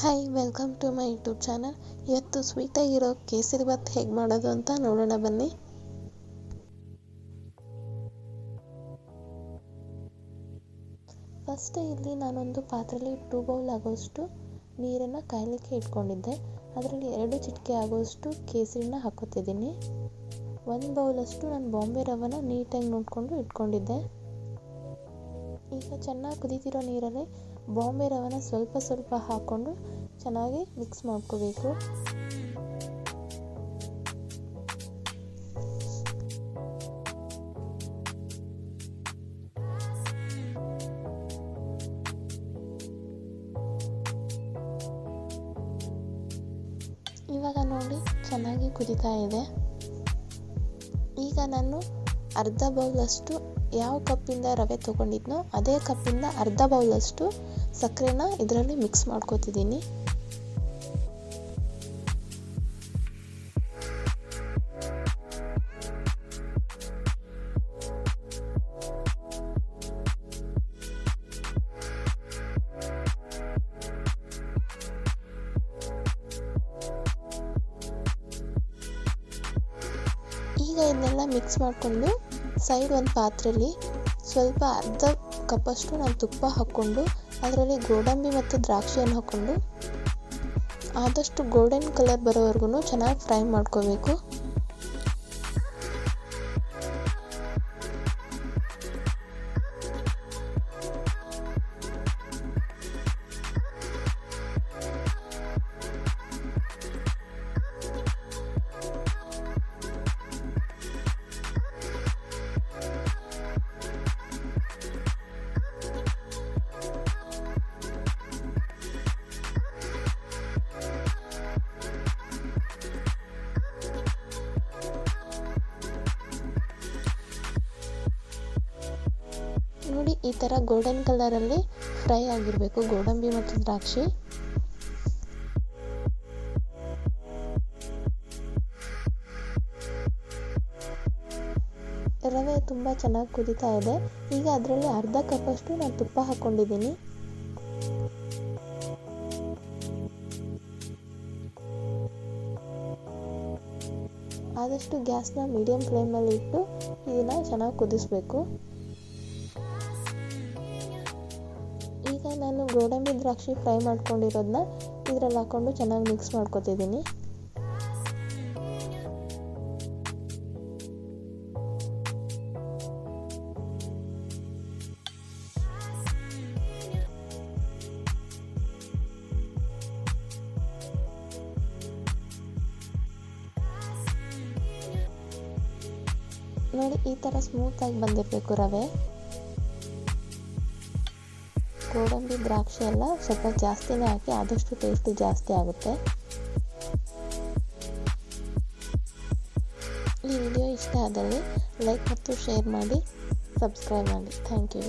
Hi welcome to my YouTube channel. ಇವತ್ತು ಸ್ವೀಟಾಗಿರೋ ಕೇಸರಿ ಬಾತ್ ಹೇಗೆ ಮಾಡೋದು ಅಂತ ನೋಡೋಣ ಬನ್ನಿ. ಫಸ್ಟ್ ಇಲ್ಲಿ ನಾನೊಂದು ಪಾತ್ರೆಯಲ್ಲಿ 2 ಬೌಲ್ ಆಗೋಷ್ಟು ನೀರನ್ನು ಕಾಯಲಿಕ್ಕೆ ಇಟ್ಕೊಂಡಿದ್ದೆ. ಅದರಲ್ಲಿ 2 ಚಿಟಿಕೆ ಆಗೋಷ್ಟು ಕೇಸರಿನ ಹಾಕೋತಿದ್ದೀನಿ. 1 ಬೌಲಷ್ಟು ನಾನು ಬಾಂಬೆ ರವನ ನೀಟಾಗಿ ನೋಡಿಕೊಂಡು ಇಟ್ಕೊಂಡಿದ್ದೆ. ಈಗ ಚೆನ್ನಾಗಿ ಕುದೀತಿರೋ ನೀರಲ್ಲಿ ಬಾಂಬೆ ರವನ ಸ್ವಲ್ಪ ಹಾಕ್ಕೊಂಡು ಚೆನ್ನಾಗಿ ಮಿಕ್ಸ್ ಮಾಡ್ಕೋಬೇಕು. ಇವಾಗ ನೋಡಿ ಚೆನ್ನಾಗಿ ಕುದೀತಾ ಇದೆ. ಈಗ ನಾನು ಅರ್ಧ ಬೌಲಷ್ಟು ಯಾವ ಕಪ್ಪಿಂದ ರವೆ ತೊಗೊಂಡಿದ್ನೋ ಅದೇ ಕಪ್ಪಿಂದ ಅರ್ಧ ಬೌಲಷ್ಟು ಸಕ್ಕರೆನ ಇದರಲ್ಲಿ ಮಿಕ್ಸ್ ಮಾಡ್ಕೋತಿದ್ದೀನಿ. ಈಗ ಇದನ್ನೆಲ್ಲ ಮಿಕ್ಸ್ ಮಾಡಿಕೊಂಡು ಸೈಡ್ ಒಂದು ಪಾತ್ರೆಯಲ್ಲಿ ಸ್ವಲ್ಪ ಅರ್ಧ ಕಪ್ಪಷ್ಟು ನಾನು ತುಪ್ಪ ಹಾಕ್ಕೊಂಡು ಅದರಲ್ಲಿ ಗೋಡಂಬಿ ಮತ್ತು ದ್ರಾಕ್ಷಿಯನ್ನು ಹಾಕ್ಕೊಂಡು ಆದಷ್ಟು ಗೋಲ್ಡನ್ ಕಲರ್ ಬರೋವರೆಗೂ ಚೆನ್ನಾಗಿ ಫ್ರೈ ಮಾಡ್ಕೋಬೇಕು. ನೋಡಿ ಈ ಥರ ಗೋಲ್ಡನ್ ಕಲರಲ್ಲಿ ಫ್ರೈ ಆಗಿರಬೇಕು ಗೋಡಂಬಿ ಮತ್ತು ದ್ರಾಕ್ಷಿ. ರವೆ ತುಂಬ ಚೆನ್ನಾಗಿ ಕುದೀತಾ ಇದೆ. ಈಗ ಅದರಲ್ಲಿ ಅರ್ಧ ಕಪ್ಪಷ್ಟು ನಾನು ತುಪ್ಪ ಹಾಕ್ಕೊಂಡಿದ್ದೀನಿ. ಆದಷ್ಟು ಗ್ಯಾಸ್ನ ಮೀಡಿಯಂ ಫ್ಲೇಮಲ್ಲಿ ಇಟ್ಟು ಇದನ್ನು ಚೆನ್ನಾಗಿ ಕುದಿಸ್ಬೇಕು. ಈಗ ನಾನು ಗೋಡಂಬಿ ದ್ರಾಕ್ಷಿ ಫ್ರೈ ಮಾಡ್ಕೊಂಡಿರೋದನ್ನ ಇದರಲ್ಲಿ ಹಾಕ್ಕೊಂಡು ಚೆನ್ನಾಗಿ ಮಿಕ್ಸ್ ಮಾಡ್ಕೊತಿದ್ದೀನಿ. ನೋಡಿ ಈ ಥರ ಸ್ಮೂತಾಗಿ ಬಂದಿರಬೇಕು ರವೆ. ಗೋಡಂಬಿ ದ್ರಾಕ್ಷಿ ಎಲ್ಲ ಸ್ವಲ್ಪ ಜಾಸ್ತಿನೇ ಹಾಕಿ ಆದಷ್ಟು ಟೇಸ್ಟ್ ಜಾಸ್ತಿ ಆಗುತ್ತೆ. ಈ ವಿಡಿಯೋ ಇಷ್ಟ ಆದಲ್ಲಿ ಲೈಕ್ ಮತ್ತು ಶೇರ್ ಮಾಡಿ, ಸಬ್ಸ್ಕ್ರೈಬ್ ಮಾಡಿ. Thank you.